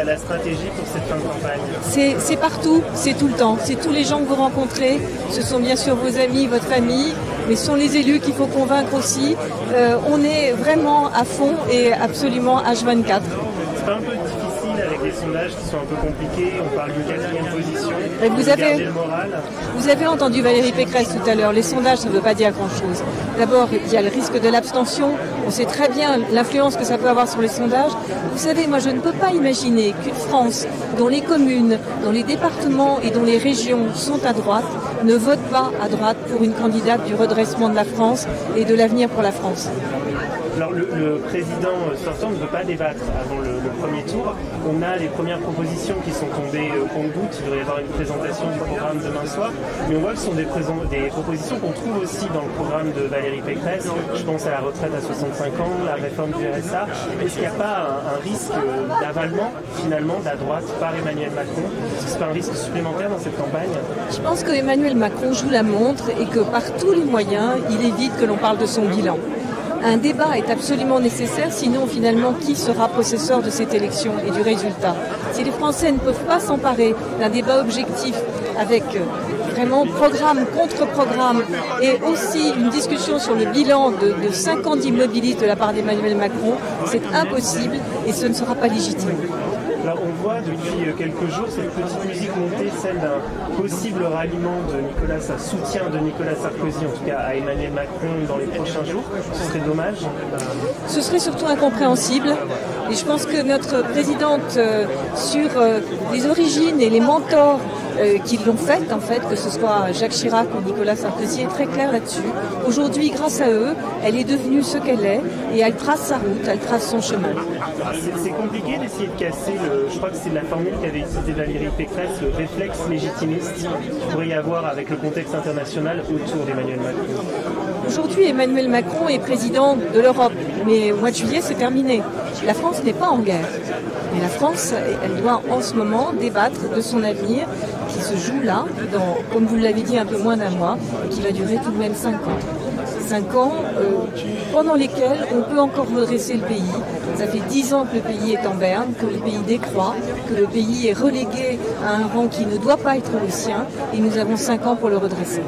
La stratégie pour cette fin de campagne? C'est partout, c'est tout le temps, c'est tous les gens que vous rencontrez, ce sont bien sûr vos amis, votre famille, mais ce sont les élus qu'il faut convaincre aussi. On est vraiment à fond et absolument H24. C'est pas un peu difficile avec les sondages qui sont un peu compliqués, on parle d'une 4e position, vous avez entendu Valérie Pécresse tout à l'heure, les sondages ça ne veut pas dire grand-chose. D'abord, il y a le risque de l'abstention, on sait très bien l'influence que ça peut avoir sur les sondages. Vous savez, moi je ne peux pas imaginer qu'une France dont les communes, dont les départements et dont les régions sont à droite ne vote pas à droite pour une candidate du redressement de la France et de l'avenir pour la France. Alors le président sortant ne veut pas débattre avant le premier tour. On a les premières propositions qui sont tombées au compte-gouttes. Il devrait y avoir une présentation du programme demain soir. Mais on voit que ce sont des propositions qu'on trouve aussi dans le programme de Valérie Pécresse. Je pense à la retraite à 65 ans, la réforme du RSA. Est-ce qu'il n'y a pas un risque d'avalement finalement de la droite par Emmanuel Macron? Est-ce que c'est pas un risque supplémentaire dans cette campagne? Je pense que Emmanuel Macron joue la montre et que par tous les moyens, il évite que l'on parle de son bilan. Un débat est absolument nécessaire, sinon finalement qui sera possesseur de cette élection et du résultat? Si les Français ne peuvent pas s'emparer d'un débat objectif avec vraiment programme contre programme et aussi une discussion sur le bilan de 5 ans d'immobilisme de la part d'Emmanuel Macron, c'est impossible et ce ne sera pas légitime. Alors on voit depuis quelques jours cette petite musique monter, celle d'un possible ralliement de Nicolas, un soutien de Nicolas Sarkozy, en tout cas à Emmanuel Macron dans les prochains jours. Ce serait dommage. Ce serait surtout incompréhensible. Et je pense que notre présidente, sur les origines et les mentors qui l'ont faite, en fait, que ce soit Jacques Chirac ou Nicolas Sarkozy, est très claire là-dessus. Aujourd'hui, grâce à eux, elle est devenue ce qu'elle est et elle trace sa route, elle trace son chemin. C'est compliqué d'essayer de casser, je crois que c'est la formule qu'avait utilisée Valérie Pécresse, le réflexe légitimiste qu'il pourrait y avoir avec le contexte international autour d'Emmanuel Macron. Aujourd'hui, Emmanuel Macron est président de l'Europe, mais au mois de juillet, c'est terminé. La France n'est pas en guerre. Mais la France, elle doit en ce moment débattre de son avenir qui se joue là, dans, comme vous l'avez dit, un peu moins d'un mois, et qui va durer tout de même 5 ans. 5 ans pendant lesquels on peut encore redresser le pays. Ça fait 10 ans que le pays est en berne, que le pays décroît, que le pays est relégué à un rang qui ne doit pas être le sien, et nous avons 5 ans pour le redresser.